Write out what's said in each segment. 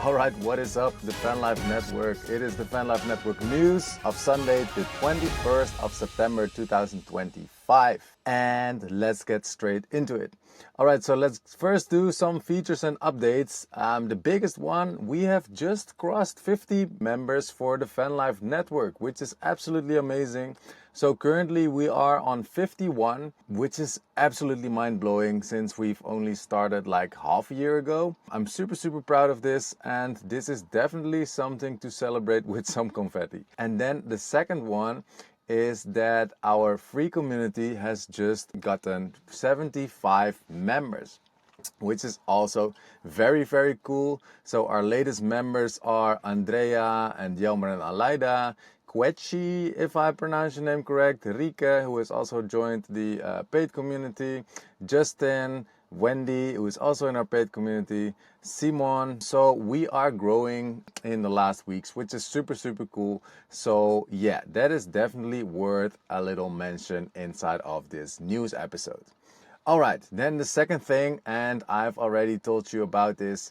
Alright, what is up, the Fan Life Network? It is the Fan Life Network news of Sunday, the 21st of September 2025. And let's get straight into it. Alright, so let's first do some features and updates. The biggest one, we have just crossed 50 members for the Fan Life Network, which is absolutely amazing. So currently we are on 51, which is absolutely mind-blowing since we've only started like half a year ago. I'm super proud of this, and this is definitely something to celebrate with some confetti. And then the second one is that our free community has just gotten 75 members, which is also very cool. So our latest members are Andrea and Jelmer and Aleida, Quechi, if I pronounce your name correct, Rike, who has also joined the paid community, Justin, Wendy, who is also in our paid community, Simon. So we are growing in the last weeks, which is super cool. So yeah, that is definitely worth a little mention inside of this news episode. Alright, then the second thing, and I've already told you about this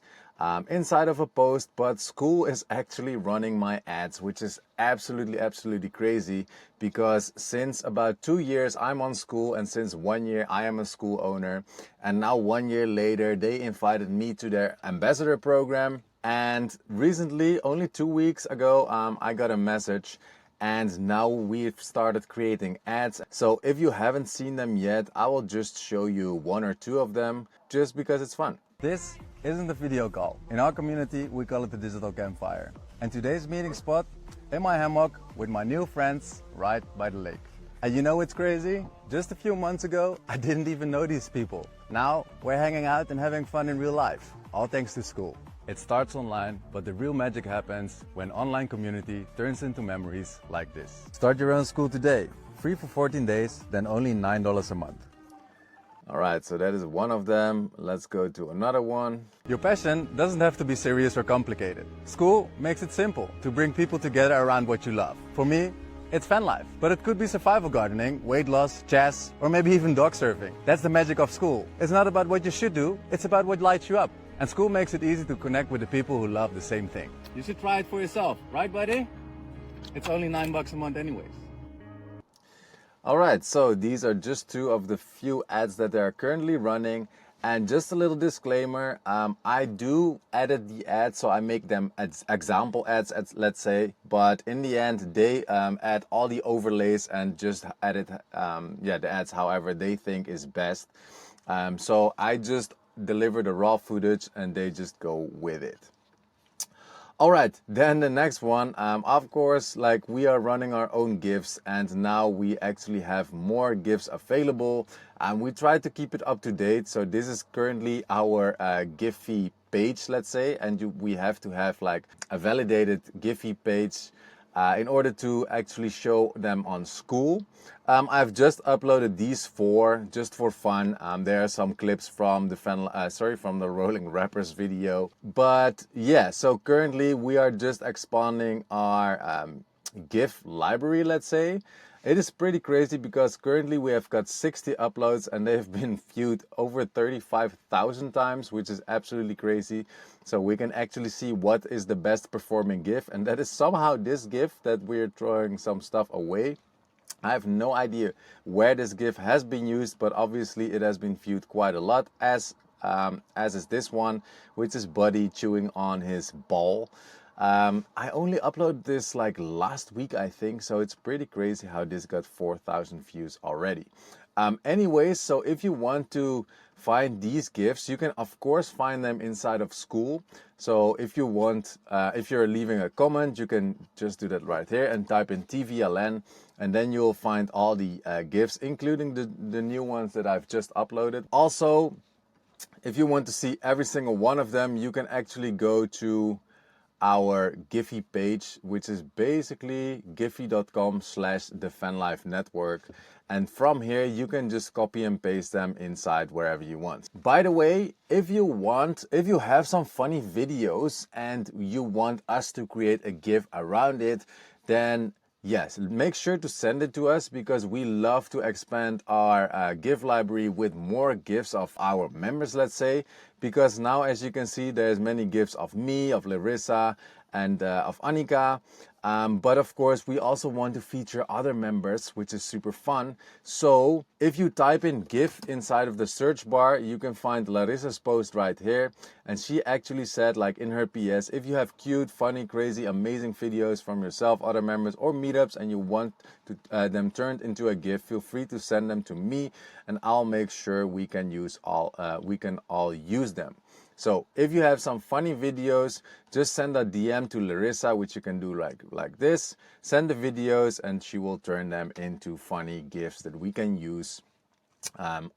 inside of a post, but school is actually running my ads, which is absolutely crazy, because since about 2 years I'm on school, and since 1 year I am a school owner, and now 1 year later they invited me to their ambassador program. And recently, only 2 weeks ago, I got a message, and now we've started creating ads. So if you haven't seen them yet, I will just show you 1 or 2 of them just because it's fun. This isn't a video call. In our community, we call it the digital campfire. And today's meeting spot, in my hammock with my new friends right by the lake. And you know what's crazy? Just a few months ago, I didn't even know these people. Now we're hanging out and having fun in real life, all thanks to school. It starts online, but the real magic happens when online community turns into memories like this. Start your own school today, free for 14 days, then only $9 a month. Alright, so that is one of them. Let's go to another one. Your passion doesn't have to be serious or complicated. School makes it simple to bring people together around what you love. For me, it's fan life, but it could be survival gardening, weight loss, chess, or maybe even dog surfing. That's the magic of school. It's not about what you should do, it's about what lights you up. And school makes it easy to connect with the people who love the same thing. You should try it for yourself, right buddy? It's only $9 a month anyways. Alright, so these are just 2 of the few ads that they are currently running. And just a little disclaimer, I do edit the ads, so I make them as example ads, let's say. But in the end, they add all the overlays and just edit the ads however they think is best. So I just deliver the raw footage and they just go with it. Alright, then the next one, of course, like we are running our own gifts, and now we actually have more gifts available, and we try to keep it up to date. So this is currently our Giphy page, let's say, and we have to have like a validated Giphy page in order to actually show them on school. I've just uploaded these 4 just for fun. There are some clips from the from the Rolling Rappers video. But yeah, so currently we are just expanding our GIF library, let's say. It is pretty crazy because currently we have got 60 uploads and they've been viewed over 35,000 times, which is absolutely crazy. So we can actually see what is the best performing GIF, and that is somehow this GIF that we're throwing some stuff away. I have no idea where this GIF has been used, but obviously it has been viewed quite a lot, as is this one, which is Buddy chewing on his ball. I only uploaded this like last week, I think, so it's pretty crazy how this got 4,000 views already. Anyways, so if you want to find these GIFs, you can of course find them inside of school. So if you want, if you're leaving a comment, you can just do that right here and type in TVLN, and then you'll find all the GIFs, including the new ones that I've just uploaded. Also, if you want to see every single one of them, you can actually go to our Giphy page, which is basically giphy.com/thefanlifenetwork, and from here you can just copy and paste them inside wherever you want. By the way, if you have some funny videos and you want us to create a GIF around it, then Yes, make sure to send it to us because we love to expand our gift library with more gifts of our members, let's say. Because now, as you can see, there's many gifts of me, of Larissa, and of Annika. But of course, we also want to feature other members, which is super fun. So if you type in gift inside of the search bar, you can find Larissa's post right here. And she actually said, like in her PS, if you have cute, funny, crazy, amazing videos from yourself, other members, or meetups, and you want to, them turned into a gift, feel free to send them to me, and I'll make sure we can all use them. So if you have some funny videos, just send a DM to Larissa, which you can do like this. Send the videos and she will turn them into funny gifts that we can use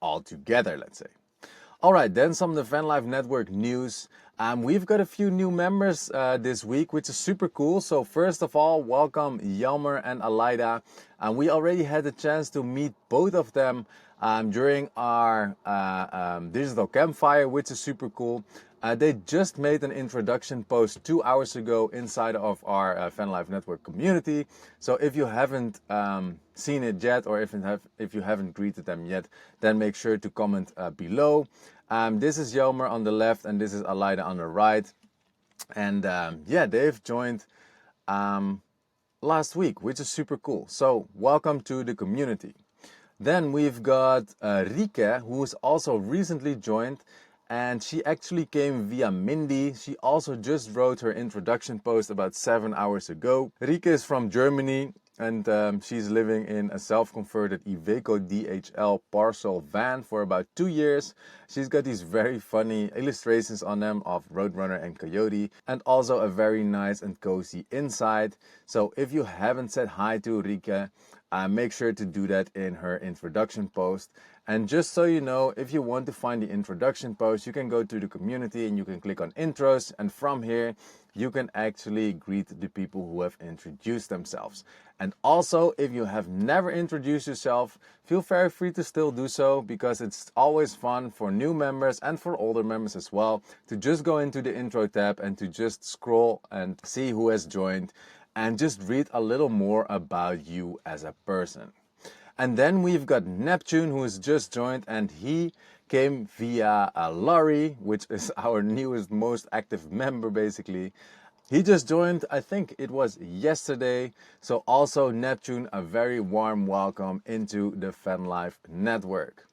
all together, let's say. All right, then some of the Van Life Network news. We've got a few new members this week, which is super cool. So first of all, welcome Jelmer and Alida. We already had the chance to meet both of them during our digital campfire, which is super cool. They just made an introduction post 2 hours ago inside of our Van Life Network community. So if you haven't seen it yet, or if you haven't greeted them yet, then make sure to comment below. This is Jelmer on the left, and this is Alida on the right. And yeah, they've joined last week, which is super cool. So welcome to the community. Then we've got Rike, who's also recently joined, and she actually came via Mindy. She also just wrote her introduction post about 7 hours ago. Rike is from Germany, and she's living in a self-converted Iveco DHL parcel van for about 2 years. She's got these very funny illustrations on them of Roadrunner and Coyote, and also a very nice and cozy inside. So if you haven't said hi to Rike, make sure to do that in her introduction post. And just so you know, if you want to find the introduction post, you can go to the community and you can click on intros, and from here you can actually greet the people who have introduced themselves. And also, if you have never introduced yourself, feel very free to still do so, because it's always fun for new members and for older members as well to just go into the intro tab and to just scroll and see who has joined and just read a little more about you as a person. And then we've got Neptune, who has just joined, and he came via Laurie, which is our newest, most active member, basically. He just joined, I think it was yesterday. So also Neptune, a very warm welcome into the Van Life Network.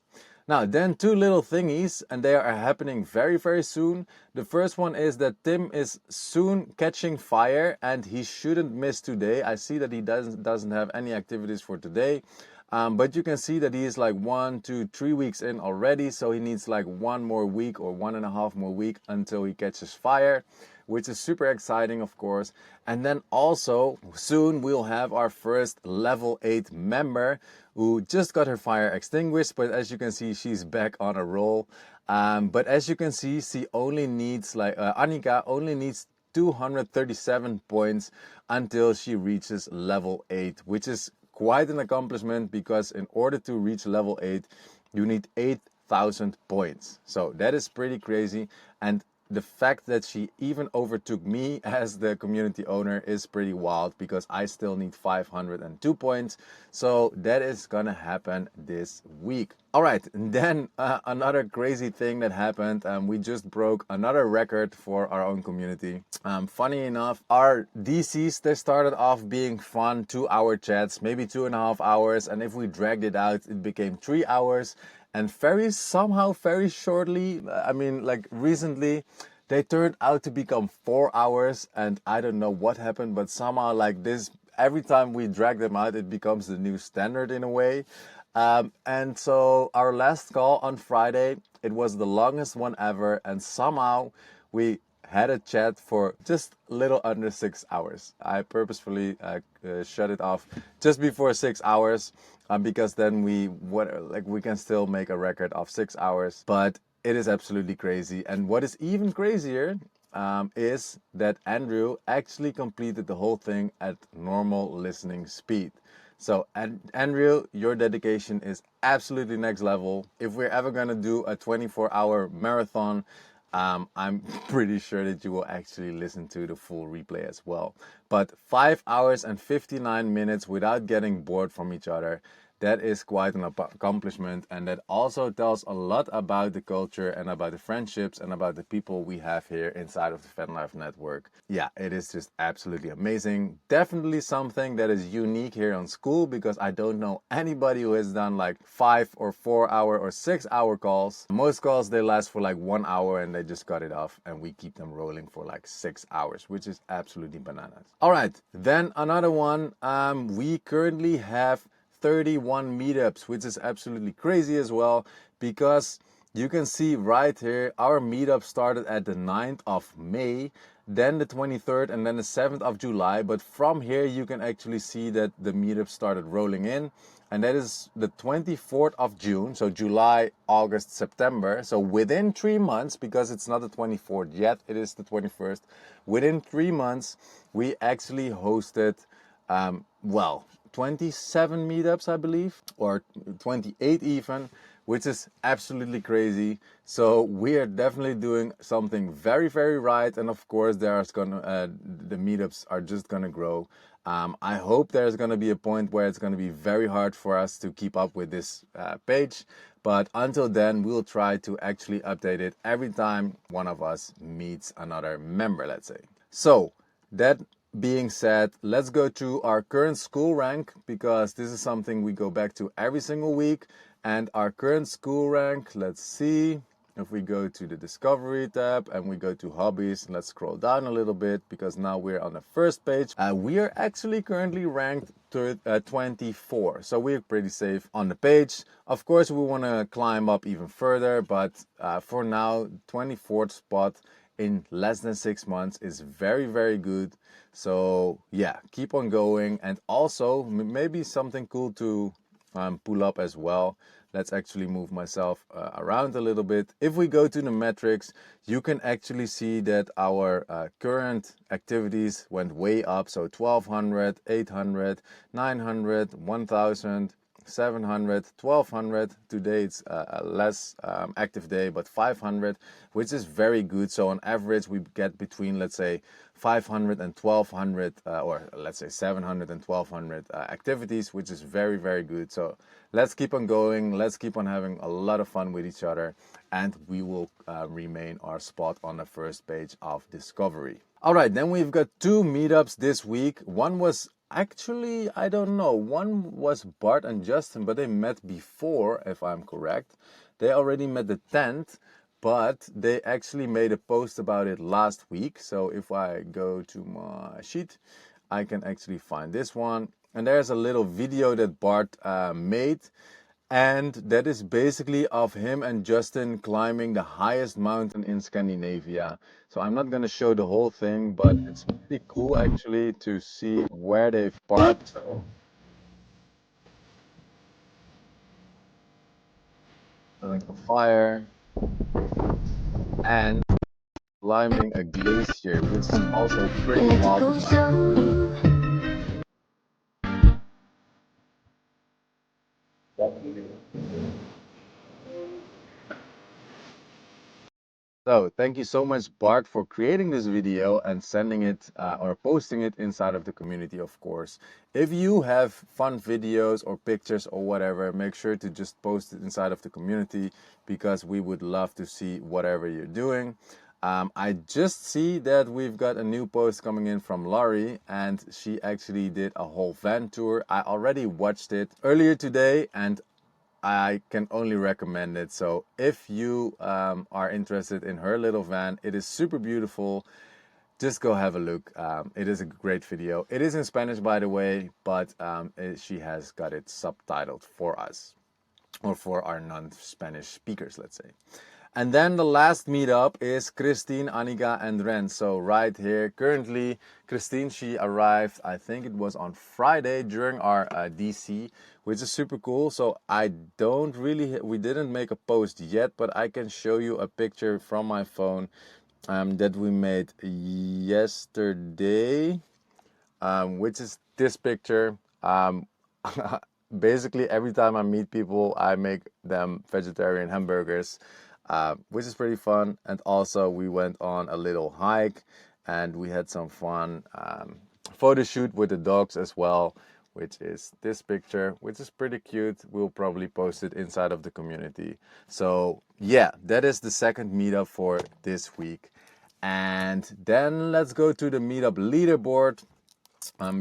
Now, then two little thingies, and they are happening very, very soon. The first one is that Tim is soon catching fire, and he shouldn't miss today. I see that he doesn't have any activities for today. But you can see that he is like 1 to 3 weeks in already. So he needs like 1 more week or 1.5 more week until he catches fire, which is super exciting, of course. And then also soon we'll have our first level 8 member who just got her fire extinguished. But as you can see, she's back on a roll. But as you can see, she only needs Annika only needs 237 points until she reaches level 8, which is quite an accomplishment, because in order to reach level 8 you need 8,000 points. So that is pretty crazy, and the fact that she even overtook me as the community owner is pretty wild, because I still need 502 points. So that is gonna happen this week. All right, and then another crazy thing that happened, we just broke another record for our own community. Funny enough, our DCs, they started off being fun 2-hour chats, maybe 2.5 hours, and if we dragged it out, it became 3 hours. And somehow very shortly, like recently, they turned out to become 4 hours, and I don't know what happened, but somehow like this, every time we drag them out, it becomes the new standard in a way. And so our last call on Friday, it was the longest one ever, and somehow we had a chat for just a little under 6 hours. I purposefully shut it off just before 6 hours, because then we can still make a record of 6 hours. But it is absolutely crazy. And what is even crazier is that Andrew actually completed the whole thing at normal listening speed. So, Andrew, your dedication is absolutely next level. If we're ever gonna do a 24-hour marathon, I'm pretty sure that you will actually listen to the full replay as well. But 5 hours and 59 minutes without getting bored from each other. That is quite an accomplishment, and that also tells a lot about the culture and about the friendships and about the people we have here inside of the Fan Life Network. Yeah, it is just absolutely amazing. Definitely something that is unique here on school, because I don't know anybody who has done like 5 or 4 hour or 6 hour calls. Most calls, they last for like 1 hour and they just cut it off, and we keep them rolling for like 6 hours, which is absolutely bananas. All right, then another one. We currently have 31 meetups, which is absolutely crazy as well, because you can see right here our meetup started at the 9th of May, then the 23rd, and then the 7th of July. But from here you can actually see that the meetup started rolling in, and that is the 24th of June. So July, August, September. So within 3 months, because it's not the 24th yet, it is the 21st. Within 3 months, we actually hosted, well, 27 meetups, I believe, or 28 even, which is absolutely crazy. So we are definitely doing something very, very right. And of course, the meetups are just gonna grow. I hope there's gonna be a point where it's gonna be very hard for us to keep up with this page. But until then, we'll try to actually update it every time one of us meets another member, let's say. So that being said, let's go to our current school rank, because this is something we go back to every single week. And our current school rank, let's see, if we go to the Discovery tab and we go to Hobbies, let's scroll down a little bit, because now we're on the first page. We are actually currently ranked 24, so we're pretty safe on the page. Of course, we want to climb up even further, but for now, 24th spot in less than 6 months is very, very good. So yeah, keep on going. And also maybe something cool to pull up as well. Let's actually move myself around a little bit. If we go to the metrics, you can actually see that our current activities went way up. So 1200, 800, 900, 1000, 700, 1200. Today it's a less active day, but 500, which is very good. So on average, we get between, let's say, 500 and 1200, or let's say 700 and 1200 activities, which is very, very good. So let's keep on going. Let's keep on having a lot of fun with each other, and we will remain our spot on the first page of Discovery. All right, then we've got 2 meetups this week. One was actually, I don't know, one was Bart and Justin, but they met before, if I'm correct. They already met the 10th, but they actually made a post about it last week. So if I go to my sheet, I can actually find this one. And there's a little video that Bart made. And that is basically of him and Justin climbing the highest mountain in Scandinavia. So I'm not going to show the whole thing, but it's pretty cool actually to see where they've parked. Like a fire and climbing a glacier, which is also pretty wild. So thank you so much, Bart, for creating this video and sending it or posting it inside of the community, of course. If you have fun videos or pictures or whatever, make sure to just post it inside of the community, because we would love to see whatever you're doing. I just see that we've got a new post coming in from Laurie, and she actually did a whole van tour. I already watched it earlier today, and I can only recommend it. So if you are interested in her little van, it is super beautiful. Just go have a look. It is a great video. It is in Spanish, by the way, but she has got it subtitled for us, or for our non-Spanish speakers, let's say. And then the last meetup is Christine, Annika, and Ren. So right here, currently, Christine, she arrived, I think it was on Friday during our DC, which is super cool. So we didn't make a post yet, but I can show you a picture from my phone that we made yesterday, which is this picture. Basically, every time I meet people, I make them vegetarian hamburgers. which is pretty fun. And also we went on a little hike and we had some fun photo shoot with the dogs as well, which is this picture, which is pretty cute. We'll probably post it inside of the community. So yeah, that is the second meetup for this week. And then let's go to the meetup leaderboard.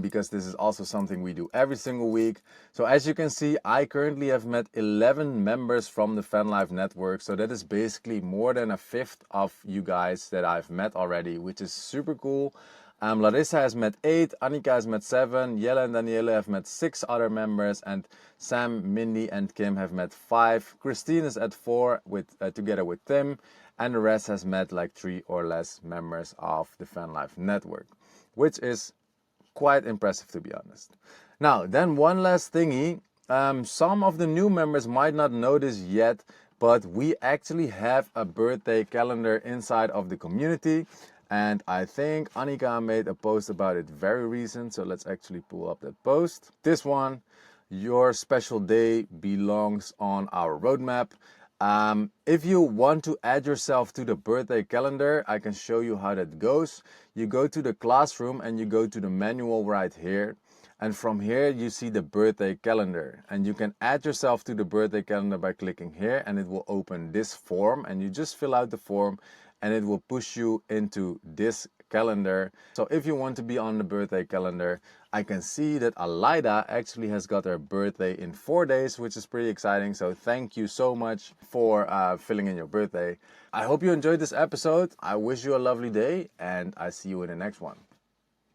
Because this is also something we do every single week. So as you can see, I currently have met 11 members from the Fan Life Network. So that is basically more than a fifth of you guys that I've met already, which is super cool. Larissa has met 8, Annika has met 7, Jelle and Daniele have met 6 other members, and Sam, Mindy, and Kim have met 5. Christine is at 4 with together with Tim, and the rest has met like 3 or less members of the Fan Life Network, which is quite impressive, to be honest. Now, then one last thingy. Some of the new members might not know this yet, but we actually have a birthday calendar inside of the community. And I think Annika made a post about it very recent. So let's actually pull up that post. This one, your special day belongs on our roadmap. If you want to add yourself to the birthday calendar, I can show you how that goes. You go to the classroom and you go to the manual right here. And from here, you see the birthday calendar. And you can add yourself to the birthday calendar by clicking here, and it will open this form. And you just fill out the form and it will push you into this calendar. So if you want to be on the birthday calendar, I can see that Alaida actually has got her birthday in 4 days, which is pretty exciting. So thank you so much for filling in your birthday. I hope you enjoyed this episode. I wish you a lovely day, and I see you in the next one.